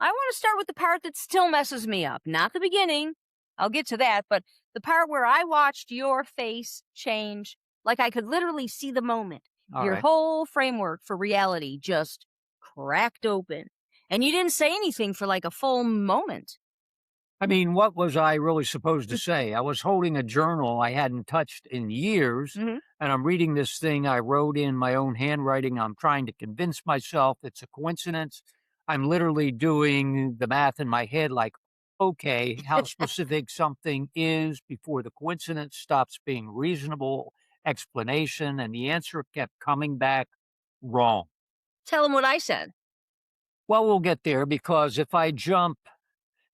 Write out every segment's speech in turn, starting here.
I want to start with the part that still messes me up. Not the beginning. I'll get to that. But the part where I watched your face change, like I could literally see the moment. All Your right. whole framework for reality just cracked open. And you didn't say anything for like a full moment. I mean, what was I really supposed to say? I was holding a journal I hadn't touched in years, Mhm. and I'm reading this thing I wrote in my own handwriting. I'm trying to convince myself it's a coincidence. I'm literally doing the math in my head like, okay, how specific something is before the coincidence stops being reasonable explanation. And the answer kept coming back wrong. Tell him what I said. Well, we'll get there because if I jump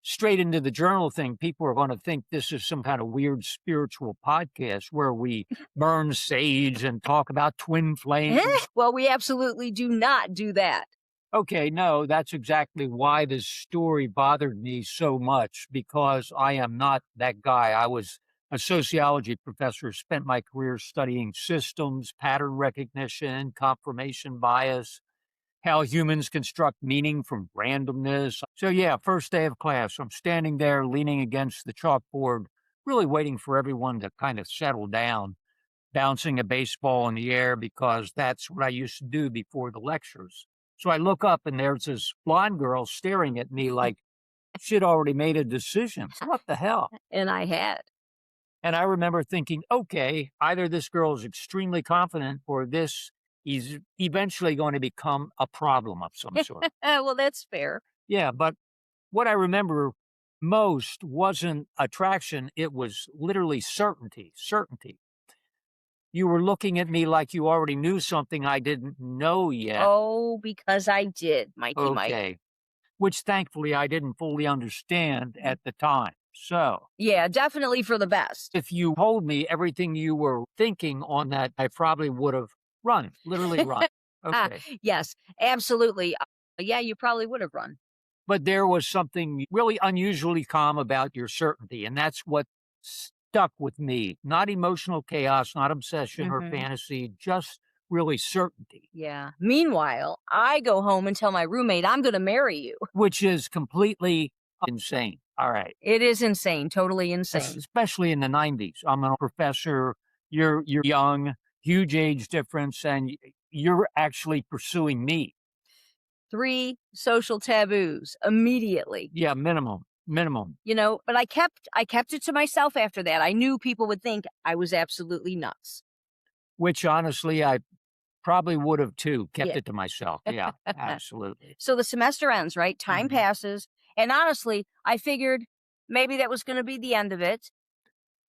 straight into the journal thing, people are going to think this is some kind of weird spiritual podcast where we burn sage and talk about twin flames. Well, we absolutely do not do that. Okay, no, that's exactly why this story bothered me so much because I am not that guy. I was a sociology professor, spent my career studying systems, pattern recognition, confirmation bias, how humans construct meaning from randomness. So, yeah, first day of class, I'm standing there leaning against the chalkboard, really waiting for everyone to kind of settle down, bouncing a baseball in the air because that's what I used to do before the lectures. So I look up and there's this blonde girl staring at me like she'd already made a decision. What the hell? And I had. And I remember thinking, okay, either this girl is extremely confident or this is eventually going to become a problem of some sort. Well, that's fair. Yeah, but what I remember most wasn't attraction, it was literally certainty. Certainty. You were looking at me like you already knew something I didn't know yet. Oh, because I did, Mikey Mike. Okay. Which thankfully I didn't fully understand at the time. So, Yeah, definitely for the best. if you told me everything you were thinking on that, I probably would have run, literally run. Okay. Yes, absolutely. Yeah, you probably would have run. But there was something really unusually calm about your certainty, and that's what stuck with me. Not emotional chaos, not obsession or Mhm. fantasy, just really certainty, Yeah. Meanwhile, I go home and tell my roommate I'm going to marry you. which is completely insane. All right. It is insane, totally insane. Especially in the 90s. I'm a professor, you're young, huge age difference, and you're actually pursuing me. 3 social taboos immediately. Yeah, minimum. But I kept it to myself after that. I knew people would think I was absolutely nuts. Which honestly, I probably would have too, kept Yeah. it to myself. Yeah, absolutely. So the semester ends, right? Time Mhm. passes. And honestly, I figured maybe that was going to be the end of it.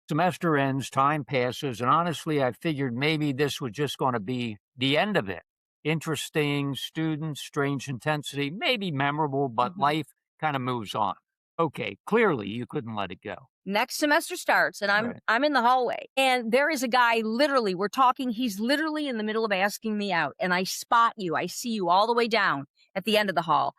Semester ends, time passes, and honestly, I figured maybe this was just going to be the end of it. Interesting, students, strange intensity, maybe memorable, but Mhm. life kind of moves on. Okay, clearly you couldn't let it go. Next semester starts and Right. I'm in the hallway and there is a guy literally, we're talking, he's literally in the middle of asking me out and I spot you. I see you all the way down at the end of the hall.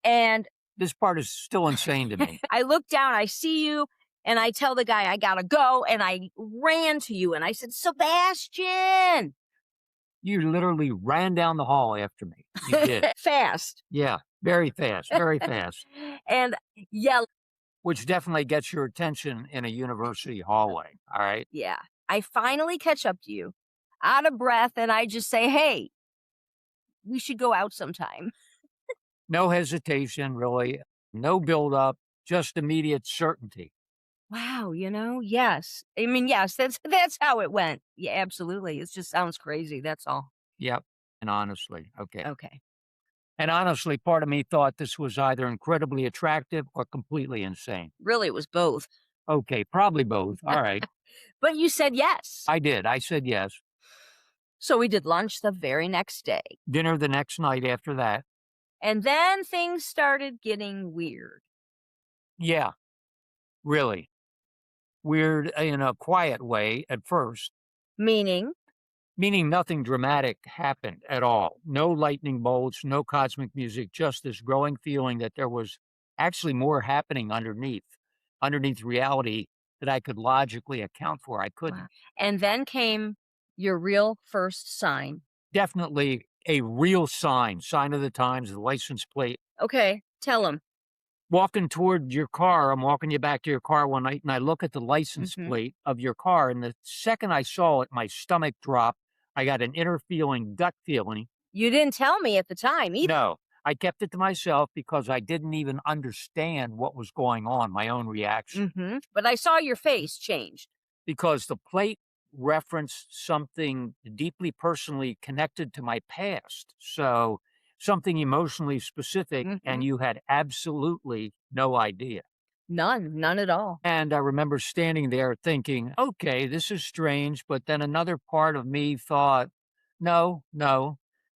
And This part is still insane to me. I look down, I see you, and I tell the guy I gotta go, and I ran to you and I said, Sebastian! You literally ran down the hall after me. You did. Fast. Yeah, very fast, very fast, And yell. which definitely gets your attention in a university hallway. All right. Yeah. I finally catch up to you, out of breath, and I just say, hey, we should go out sometime. No hesitation, really. No buildup, just immediate certainty. Wow, yes. I mean, yes, that's how it went. Yeah, absolutely. It just sounds crazy. That's all. Yep. And honestly, okay. Okay. And honestly, part of me thought this was either incredibly attractive or completely insane. Really, it was both. Okay, probably both. All right. But you said yes. I did. I said yes. So we did lunch the very next day. Dinner the next night after that. And then things started getting weird. Yeah, really. Weird in a quiet way at first, Meaning, meaning nothing dramatic happened at all. No lightning bolts, no cosmic music, just this growing feeling that there was actually more happening underneath reality that I could logically account for. I couldn't. wow. And then came your real first sign. Definitely a real sign of the times, the license plate. Okay, Tell them. Walking toward your car, I'm walking you back to your car one night, and I look at the license plate of your car, and the second I saw it, my stomach dropped. I got an inner feeling, gut feeling. You didn't tell me at the time either. No, I kept it to myself because I didn't even understand what was going on, my own reaction. But I saw your face change. Because the plate referenced something deeply personally connected to my past. So something emotionally specific, and you had absolutely no idea. None at all. And I remember standing there thinking, okay, this is strange. But then another part of me thought, no,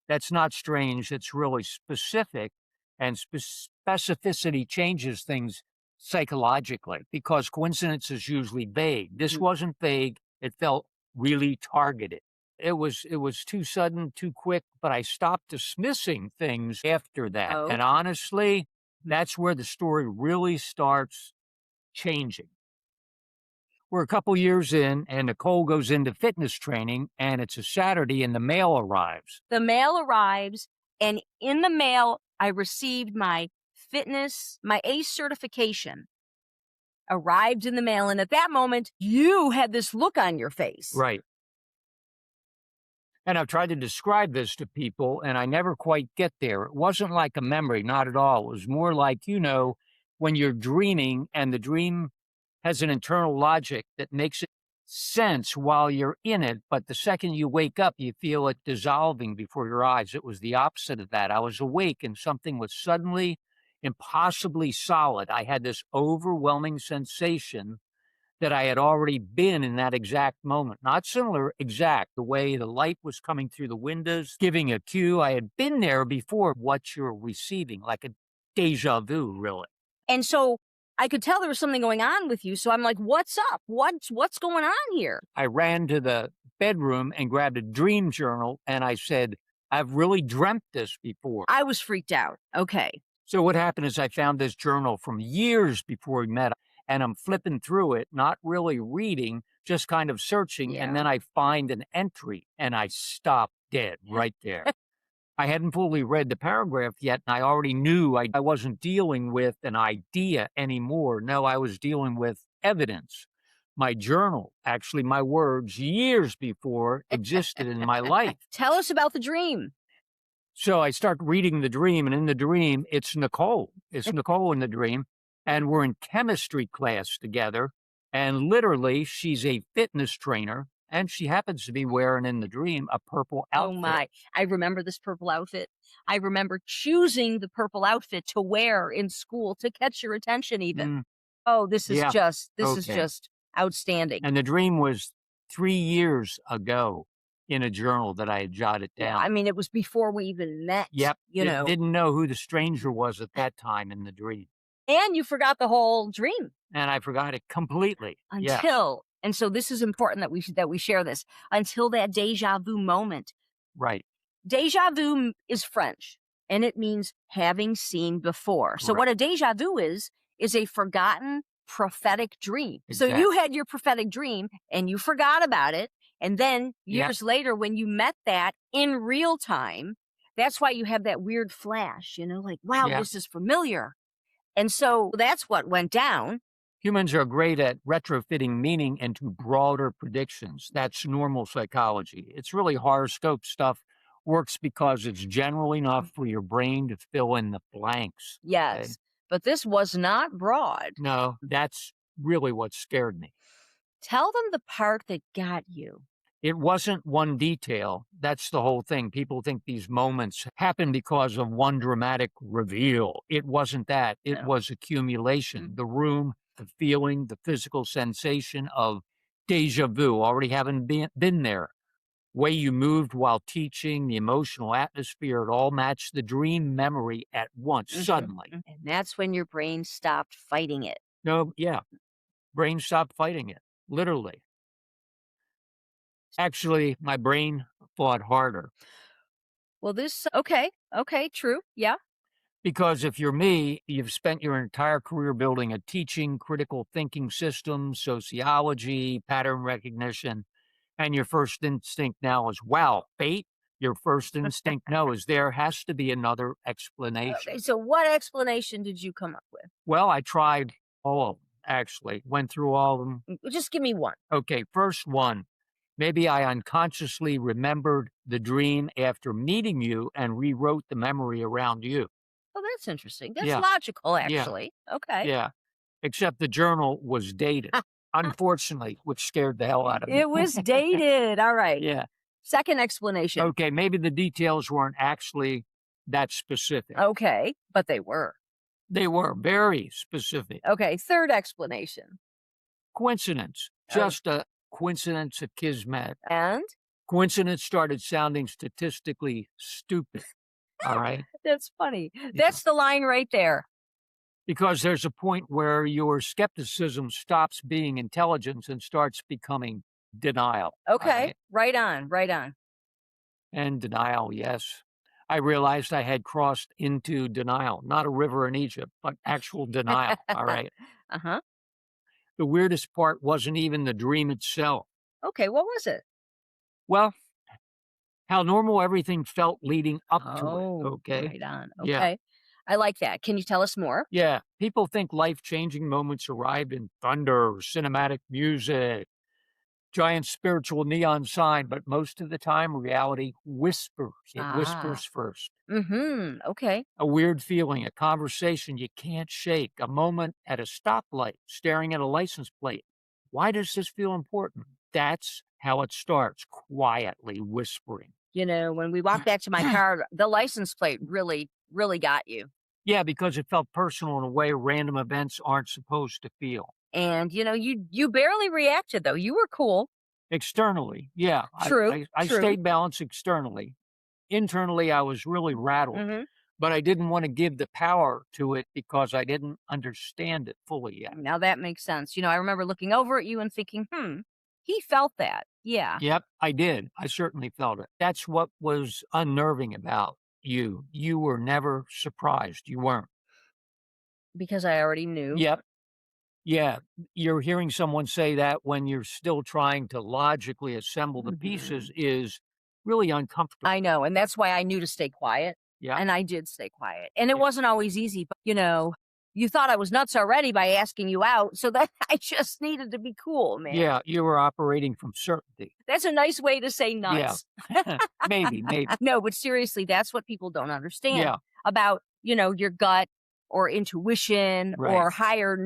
that's not strange. It's really specific. And specificity changes things psychologically because coincidence is usually vague. This wasn't vague. It felt really targeted. It was too sudden, too quick, but I stopped dismissing things after that. Oh. And honestly, that's where the story really starts changing. We're a couple years in, and Nicole goes into fitness training, and it's a Saturday, and the mail arrives. The mail arrives, and in the mail, I received my ACE certification. Arrived in the mail, and at that moment, you had this look on your face. Right. And I've tried to describe this to people, and I never quite get there. It wasn't like a memory, not at all. It was more like, when you're dreaming and the dream has an internal logic that makes it sense while you're in it, but the second you wake up, you feel it dissolving before your eyes. It was the opposite of that. I was awake and something was suddenly impossibly solid. I had this overwhelming sensation that I had already been in that exact moment. Not similar, exact. The way the light was coming through the windows, giving a cue. I had been there before. What you're receiving, like a déjà vu, really. And so I could tell there was something going on with you. So I'm like, what's up? What's going on here? I ran to the bedroom and grabbed a dream journal, and I said, I've really dreamt this before. I was freaked out. Okay. So what happened is I found this journal from years before we met, and I'm flipping through it, not really reading, just kind of searching, and then I find an entry, and I stop dead right there. I hadn't fully read the paragraph yet, and I already knew I wasn't dealing with an idea anymore. No, I was dealing with evidence. My journal, actually my words, years before existed in my life. Tell us about the dream. So I start reading the dream, and in the dream, it's Nicole. It's Nicole in the dream, and we're in chemistry class together, and literally she's a fitness trainer, and she happens to be wearing in the dream a purple outfit. Oh my, I remember this purple outfit. I remember choosing the purple outfit to wear in school to catch your attention even. Oh, this is just outstanding. And the dream was 3 years ago in a journal that I had jotted down. Yeah, I mean, it was before we even met. Yep. Didn't know who the stranger was at that time in the dream. And you forgot the whole dream. And I forgot it completely. And so this is important that we share this, until that déjà vu moment. Right. Déjà vu is French, and it means having seen before. So what a déjà vu is a forgotten prophetic dream. Exactly. So you had your prophetic dream and you forgot about it. And then years later, when you met that in real time, that's why you have that weird flash, like, wow, this is familiar. And so that's what went down. Humans are great at retrofitting meaning into broader predictions. That's normal psychology. It's really horoscope stuff. Works because it's general enough for your brain to fill in the blanks. Yes, okay? But this was not broad. No, that's really what scared me. Tell them the part that got you. It wasn't one detail. That's the whole thing. People think these moments happen because of one dramatic reveal. It wasn't that. It was accumulation. The room, the feeling, the physical sensation of déjà vu, already having been there. Way you moved while teaching, the emotional atmosphere, it all matched the dream memory at once, suddenly. And that's when your brain stopped fighting it. No, yeah. Brain stopped fighting it, literally. Actually, my brain fought harder. Well, okay, true, yeah. Because if you're me, you've spent your entire career building a teaching, critical thinking system, sociology, pattern recognition, and your first instinct now is, wow, fate? Your first instinct knows there has to be another explanation. Okay, so what explanation did you come up with? Well, I tried all of them, actually. Went through all of them. Just give me one. Okay, first one. Maybe I unconsciously remembered the dream after meeting you and rewrote the memory around you. Oh, that's interesting. That's Yeah, logical, yeah, actually. Okay. yeah. Except the journal was dated, unfortunately, which scared the hell out of me. It was dated. All right. Yeah. Second explanation. Okay, maybe the details weren't actually that specific. Okay, but they were. They were very specific. Okay, third explanation. Coincidence. Just a coincidence of kismet. And? Coincidence started sounding statistically stupid. All right. That's funny. That's the line right there. Because there's a point where your skepticism stops being intelligence and starts becoming denial. Okay, right on, right on. And denial, yes. I realized I had crossed into denial, not a river in Egypt, but actual denial. All right. Uh-huh. The weirdest part wasn't even the dream itself. Okay, what was it? Well, how normal everything felt leading up to it. Okay. Right on. Yeah. Okay. I like that. Can you tell us more? Yeah. People think life-changing moments arrive in thunder, cinematic music, giant spiritual neon sign, but most of the time reality whispers. It whispers first. Mm-hmm. Okay. A weird feeling, a conversation you can't shake, a moment at a stoplight, staring at a license plate. Why does this feel important? That's how it starts, quietly whispering. You know, when we walked back to my car, the license plate really, really got you. Yeah, because it felt personal in a way random events aren't supposed to feel. And, you know, you barely reacted, though. You were cool. Externally, yeah. True. I True. stayed balanced externally. Internally, I was really rattled, Mm-hmm. but I didn't want to give the power to it because I didn't understand it fully yet. Now that makes sense. You know, I remember looking over at you and thinking, he felt that. Yeah. Yep, I did. I certainly felt it. That's what was unnerving about you. You were never surprised. You weren't. Because I already knew. Yep. Yeah. You're hearing someone say that when you're still trying to logically assemble the pieces is really uncomfortable. I know. And that's why I knew to stay quiet. Yeah. And I did stay quiet. And it wasn't always easy, but you know, you thought I was nuts already by asking you out. So that I just needed to be cool, man. Yeah. You were operating from certainty. That's a nice way to say nuts. Yeah. Maybe. No, but seriously, that's what people don't understand Yeah. about, you know, your gut or intuition or higher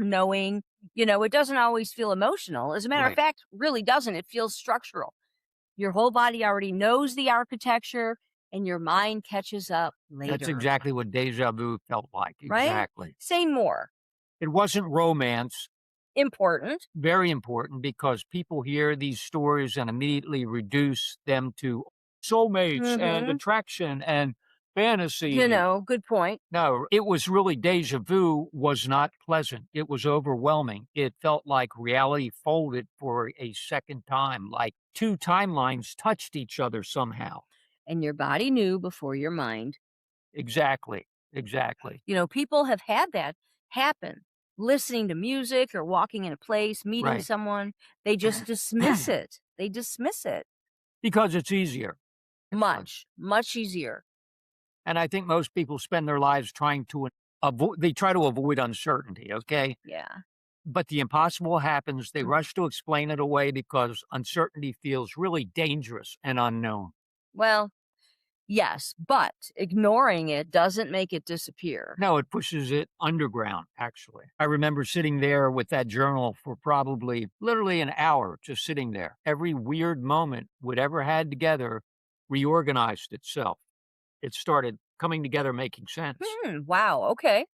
knowing. You know, it doesn't always feel emotional. As a matter of fact, really doesn't. It feels structural. Your whole body already knows the architecture and your mind catches up later. That's exactly what deja vu felt like. Right? Exactly. Say more. It wasn't romance. Important. Very important because people hear these stories and immediately reduce them to soulmates and attraction and fantasy. You know, good point. No, it was really deja vu was not pleasant. It was overwhelming. It felt like reality folded for a second time, like two timelines touched each other somehow. And your body knew before your mind. Exactly. Exactly. You know, people have had that happen. Listening to music or walking in a place, meeting someone, they just dismiss it. They dismiss it. Because it's easier. Much easier. And I think most people spend their lives trying to avoid uncertainty, okay? Yeah. But the impossible happens. They rush to explain it away because uncertainty feels really dangerous and unknown. Well, yes, but ignoring it doesn't make it disappear. No, it pushes it underground, actually. I remember sitting there with that journal for probably literally an hour, just sitting there. Every weird moment we'd ever had together reorganized itself. It started coming together, making sense. Wow, okay.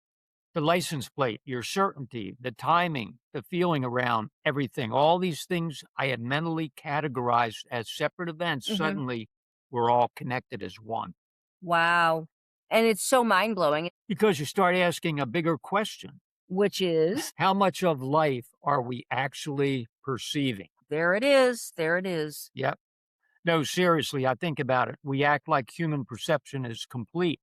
The license plate, your certainty, the timing, the feeling around everything, all these things I had mentally categorized as separate events suddenly were all connected as one. Wow. And it's so mind-blowing. Because you start asking a bigger question. Which is? How much of life are we actually perceiving? There it is. There it is. Yep. No, seriously, I think about it. We act like human perception is complete.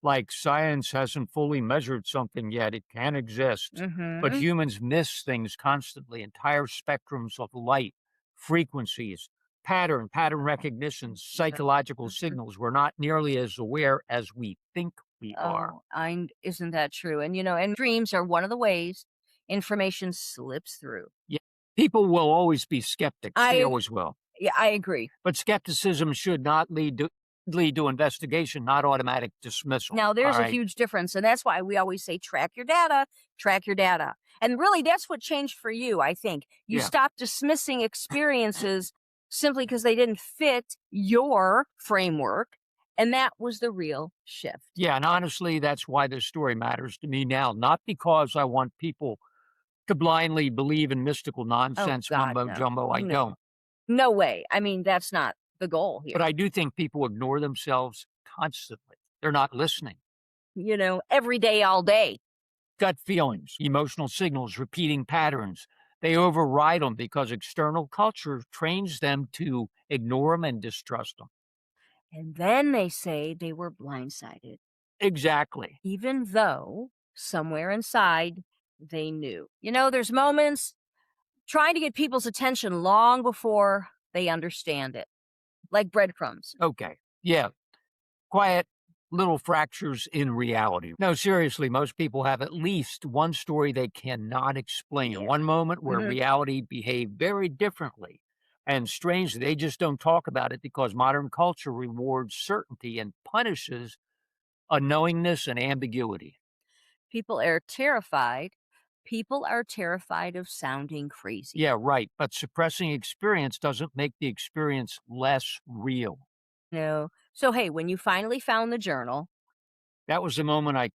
Like science hasn't fully measured something yet. It can exist. But humans miss things constantly, entire spectrums of light, frequencies, pattern recognition, psychological signals. We're not nearly as aware as we think we are. Oh, isn't that true? And, and dreams are one of the ways information slips through. Yeah. People will always be skeptics. They I always will. Yeah, I agree. But skepticism should not lead to investigation, not automatic dismissal. Now, there's All a right? huge difference, and that's why we always say track your data, track your data. And really, that's what changed for you, I think. You Yeah. stopped dismissing experiences simply because they didn't fit your framework, and that was the real shift. Yeah, and honestly, that's why this story matters to me now. Not because I want people to blindly believe in mystical Oh, nonsense, God, mumbo no. jumbo. I No. don't. No way. I mean, that's not the goal here. But I do think people ignore themselves constantly. They're not listening. Every day, all day. Gut feelings, emotional signals, repeating patterns. They override them because external culture trains them to ignore them and distrust them. And then they say they were blindsided, Exactly. even though somewhere inside they knew. There's moments trying to get people's attention long before they understand it, like breadcrumbs. Okay. Yeah. Quiet little fractures in reality. No, seriously, most people have at least one story they cannot explain. Yeah. One moment where Mhm. reality behaved very differently. And strangely, they just don't talk about it because modern culture rewards certainty and punishes unknowingness and ambiguity. People are terrified. People are terrified of sounding crazy. Yeah, right. But suppressing experience doesn't make the experience less real. So, hey, when you finally found the journal, That was the moment I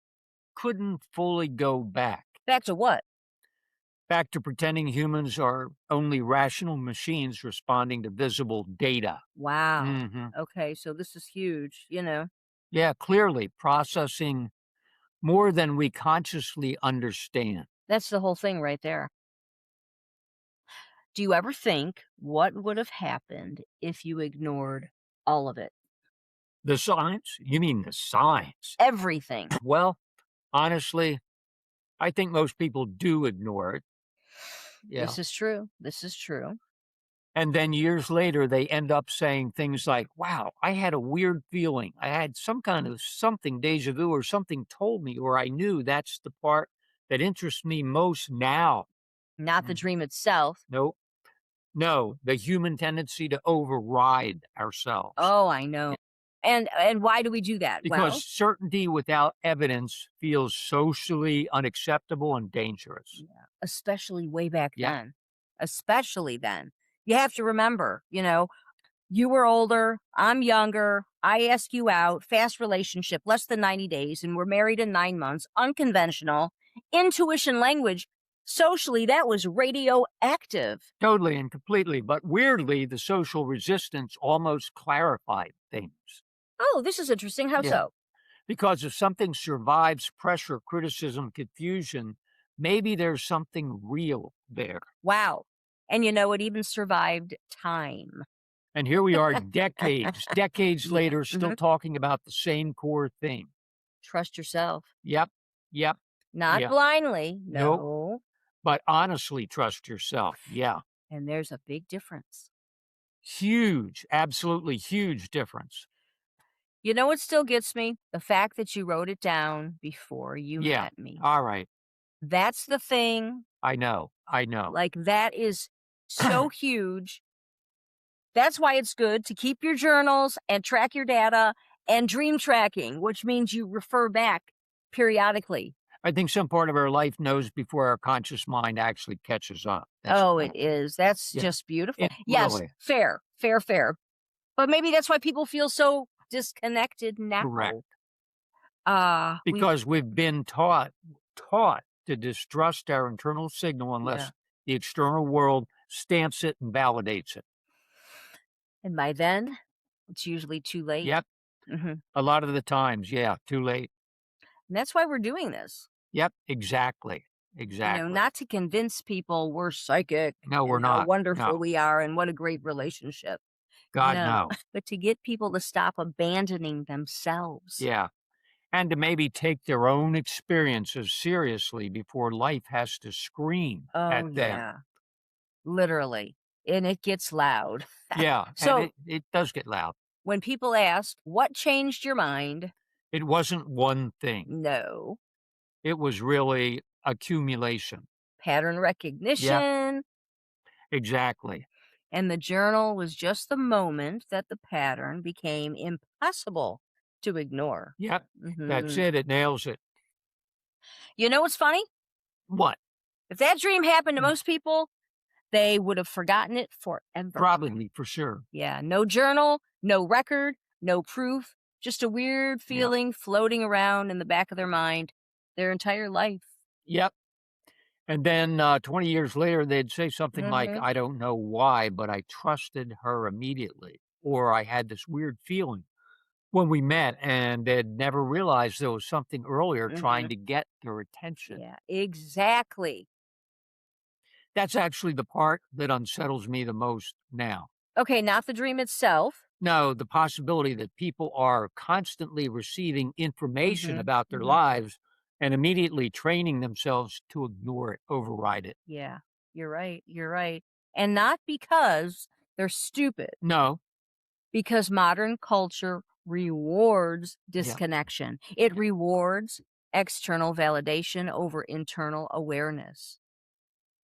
couldn't fully go back. back to what? Back to pretending humans are only rational machines responding to visible data. Wow. Mhm. Okay, so this is huge. Yeah, clearly processing more than we consciously understand. That's the whole thing right there. Do you ever think what would have happened if you ignored all of it? The signs? You mean the signs? Everything. Well, honestly, I think most people do ignore it. Yeah. This is true. This is true. And then years later, they end up saying things like, wow, I had a weird feeling. I had some kind of something, deja vu, or something told me, or I knew that's the part that interests me most now. Not the Mm. dream itself. No, no, the human tendency to override ourselves. Oh, I know. And why do we do that? Because certainty without evidence feels socially unacceptable and dangerous. Especially way back Yeah. then. Especially then. You have to remember, you were older, I'm younger, I ask you out, fast relationship, less than 90 days, and we're married in 9 months, unconventional, intuition language. Socially, that was radioactive. Totally and completely. But weirdly, the social resistance almost clarified things. Oh, this is interesting. How Yeah. so? Because if something survives pressure, criticism, confusion, maybe there's something real there. Wow. And it even survived time. And here we are decades later, still Mhm. talking about the same core thing. Trust yourself. Yep. Not Yeah. blindly. Nope. No. But honestly, trust yourself. Yeah. And there's a big difference. Huge, absolutely huge difference. You know what still gets me? The fact that you wrote it down before you Yeah. met me. All right. That's the thing. I know. Like, that is so huge. That's why it's good to keep your journals and track your data and dream tracking, which means you refer back periodically. I think some part of our life knows before our conscious mind actually catches up. It is. That's just beautiful. Yes, really. fair. But maybe that's why people feel so disconnected now. Correct. We Because we've been taught to distrust our internal signal unless the external world stamps it and validates it. And by then, it's usually too late. Yep. Mhm. A lot of the times, too late. And that's why we're doing this. Yep, exactly. Exactly. Not to convince people we're psychic. No, we're and how not. wonderful No. we are and what a great relationship. God, No. no. But to get people to stop abandoning themselves. Yeah. And to maybe take their own experiences seriously before life has to scream Oh, at them. yeah. Literally. And it gets loud. Yeah, So and it does get loud. when people ask, what changed your mind? It wasn't one thing. No. It was really accumulation. Pattern Yep, recognition. exactly. And the journal was just the moment that the pattern became impossible to ignore. Yep, that's Mhm. it. It nails it. You know what's funny? What? If that dream happened to most people, they would have forgotten it forever. Probably, for sure. Yeah, no journal, no record, no proof, just a weird Yep. feeling floating around in the back of their mind their entire life. Yep. And then 20 years later, they'd say something like, Mhm. I don't know why, but I trusted her immediately. Or I had this weird feeling when we met, and they'd never realized there was something earlier trying Mhm. to get their attention. Yeah, exactly. That's actually the part that unsettles me the most now. Okay, not the dream itself. No, the possibility that people are constantly receiving information Mhm. about their Mhm. lives and immediately training themselves to ignore it, override it. Yeah, you're right. You're right. And not because they're stupid, No. because modern culture rewards Yeah. disconnection. It rewards external validation over internal awareness.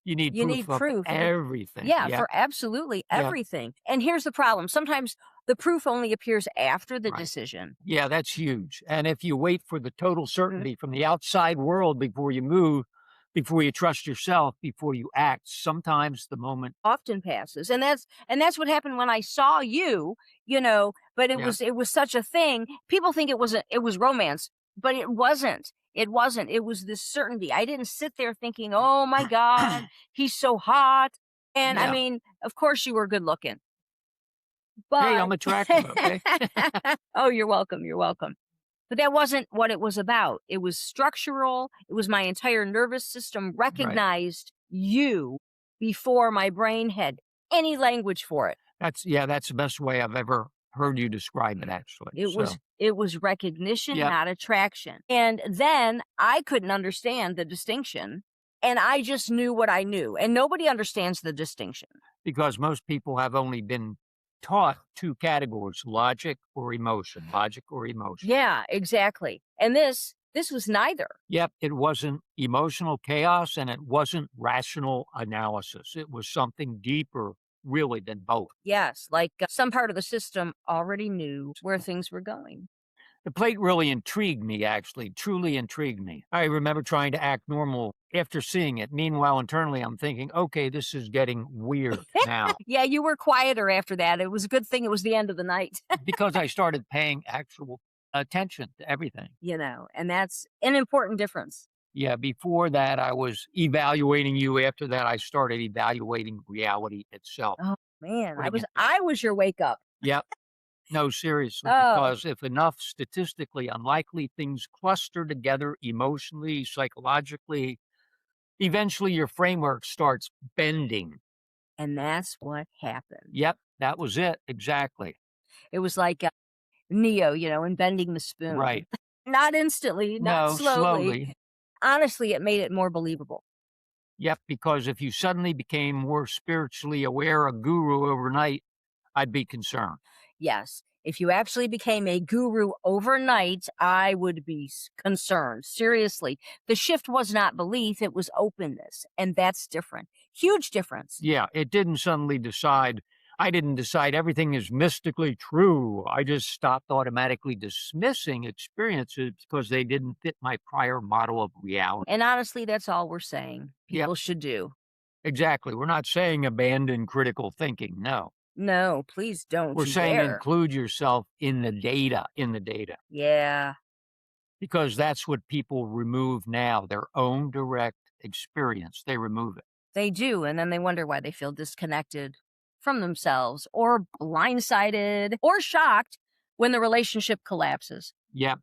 You need You proof need of proof. everything. Yeah, Yep. for absolutely Yep. everything. And here's the problem. Sometimes the proof only appears after the Right. decision. Yeah, that's huge. And if you wait for the total Mhm. certainty from the outside world before you move, before you trust yourself, before you act, sometimes the moment. Often passes. And that's what happened when I saw you, but it Yeah. was it was such a thing. People think it was romance, but it wasn't. It wasn't. It was this certainty. I didn't sit there thinking, "Oh my god, he's so hot." And I Yeah. mean, of course you were good looking. Hey, But I'm attractive. Okay. oh, you're welcome. You're welcome. But that wasn't what it was about. It was structural. It was my entire nervous system Right. recognized you before my brain had any language for it. That's the best way I've ever heard you describe it, actually. So, It was recognition, yep. not attraction. And then I couldn't understand the distinction, and I just knew what I knew, and nobody understands the distinction. Because most people have only been taught two categories, logic or emotion. Logic or emotion. Yeah, exactly. And this was neither. Yep, it wasn't emotional chaos and it wasn't rational analysis. It was something deeper, really, than both. Yes, like some part of the system already knew where things were going. The plate really intrigued me, actually, truly intrigued me. I remember trying to act normal after seeing it. Meanwhile, internally, I'm thinking, okay, this is getting weird now Yeah, you were quieter after that. It was a good thing it was the end of the night, because I started paying actual attention to everything. and that's an important difference. Yeah, before that, I was evaluating you. After that, I started evaluating reality itself. Oh man, I Putting was it, I was your wake up. yep. No, seriously, Oh, because if enough statistically unlikely things cluster together emotionally, psychologically, eventually your framework starts bending. and that's what happened. Yep, that was it. Exactly. It was like Neo, in bending the spoon. Right. Not instantly, not No, slowly. slowly. Honestly, it made it more believable. Yep, because if you suddenly became more spiritually aware, a guru overnight, I'd be concerned. Yes. If you actually became a guru overnight, I would be concerned. Seriously. The shift was not belief, it was openness. And that's different. Huge difference. Yeah, it didn't suddenly decide. I didn't decide everything is mystically true. I just stopped automatically dismissing experiences because they didn't fit my prior model of reality. And honestly, that's all we're saying Yep, people should do. exactly. We're not saying abandon critical thinking. No. No, please don't We're you saying dare. include yourself in the data, Yeah, because that's what people remove now, their own direct experience. They remove it. they do. And then they wonder why they feel disconnected from themselves or blindsided or shocked when the relationship collapses Yep.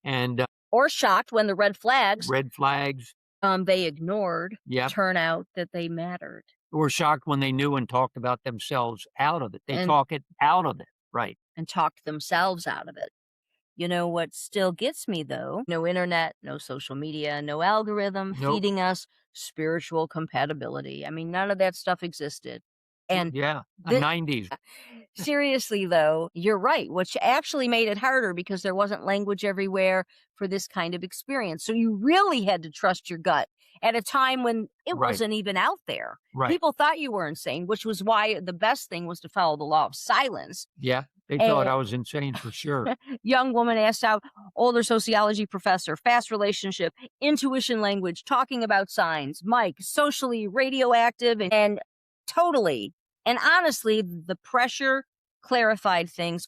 And or shocked when the red flags red flags. they ignored Yep. turn out that they mattered. Were shocked when they knew and talked about themselves out of it. They and talk it out of it. Right. and talked themselves out of it. You know what still gets me though? No internet, no social media, no algorithm Nope. feeding us spiritual compatibility. I mean, none of that stuff existed. And yeah, the 90s. seriously, though, you're right, which actually made it harder because there wasn't language everywhere for this kind of experience. So you really had to trust your gut at a time when it Right. wasn't even out there. Right. People thought you were insane, which was why the best thing was to follow the law of silence. Yeah, they thought And I was insane for sure. young woman asked out older sociology professor, fast relationship, intuition language, talking about signs, Mike, socially radioactive, and totally. And honestly, the pressure clarified things.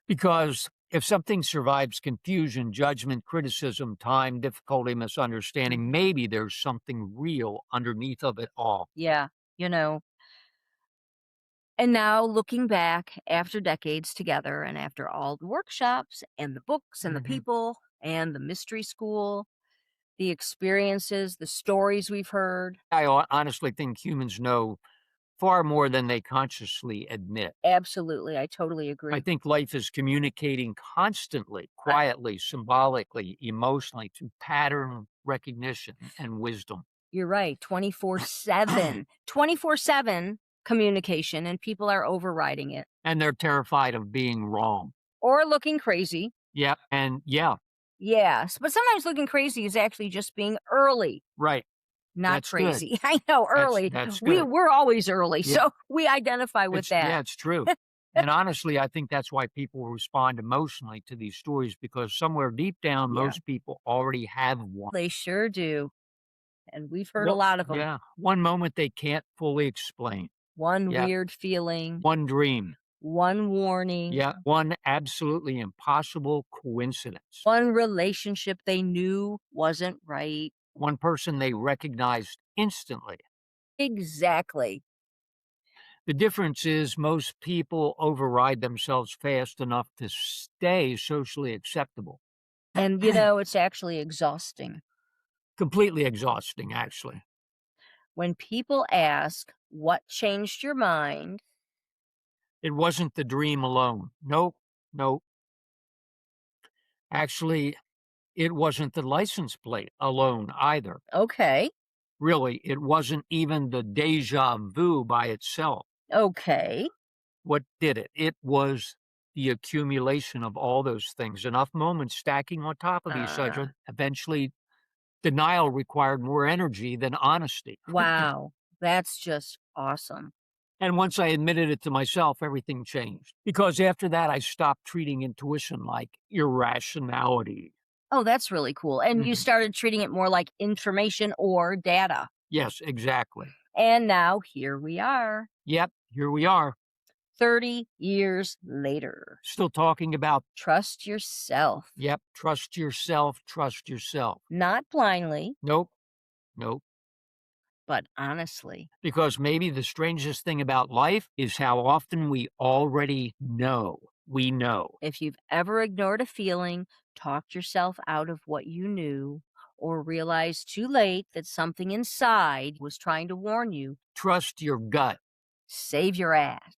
Because if something survives confusion, judgment, criticism, time, difficulty, misunderstanding, maybe there's something real underneath of it all. Yeah, you know. And now looking back after decades together and after all the workshops and the books and the people and the mystery school, the experiences, the stories we've heard. I honestly think humans know far more than they consciously admit. Absolutely. I totally I agree. think life is communicating constantly, quietly, symbolically, emotionally through pattern recognition and wisdom. You're right. 24/7. 24/7 communication, and people are overriding it And they're terrified of being wrong. or looking crazy. Yeah. And yeah, Yes. But sometimes looking crazy is actually just being early, right. not That's good. crazy. I know, early. That's We, good. we're always early. Yeah. So we identify with that. Yeah, it's true. And honestly, I think that's why people respond emotionally to these stories because somewhere deep down, Yeah. most people already have one. They sure do. And we've heard a lot of them. Yeah. One moment they can't fully explain. One Yeah. weird feeling, One dream. one warning, Yeah. One absolutely impossible coincidence. one relationship they knew wasn't right. One person they recognized instantly. Exactly. The difference is most people override themselves fast enough to stay socially acceptable. And, it's actually exhausting. Completely exhausting, actually. When people ask, what changed your mind? It wasn't the dream alone. Nope. Nope. Actually, it wasn't the license plate alone either. Okay. Really, it wasn't even the déjà vu by itself. Okay. What did it? It was the accumulation of all those things, enough moments stacking on top of each other. Eventually, denial required more energy than honesty. Wow. That's just awesome. And once I admitted it to myself, everything changed. Because after that, I stopped treating intuition like irrationality. Oh, that's really cool. And you Mhm. started treating it more like information or data. Yes, exactly. And now here we are, Yep, here we are, 30 years later. still talking about, Trust yourself, yep, trust yourself, trust yourself. not blindly, Nope, nope. but honestly. Because maybe the strangest thing about life is how often we already know we know. If you've ever ignored a feeling, talked yourself out of what you knew, or realized too late that something inside was trying to warn you, Trust your gut. save your ass.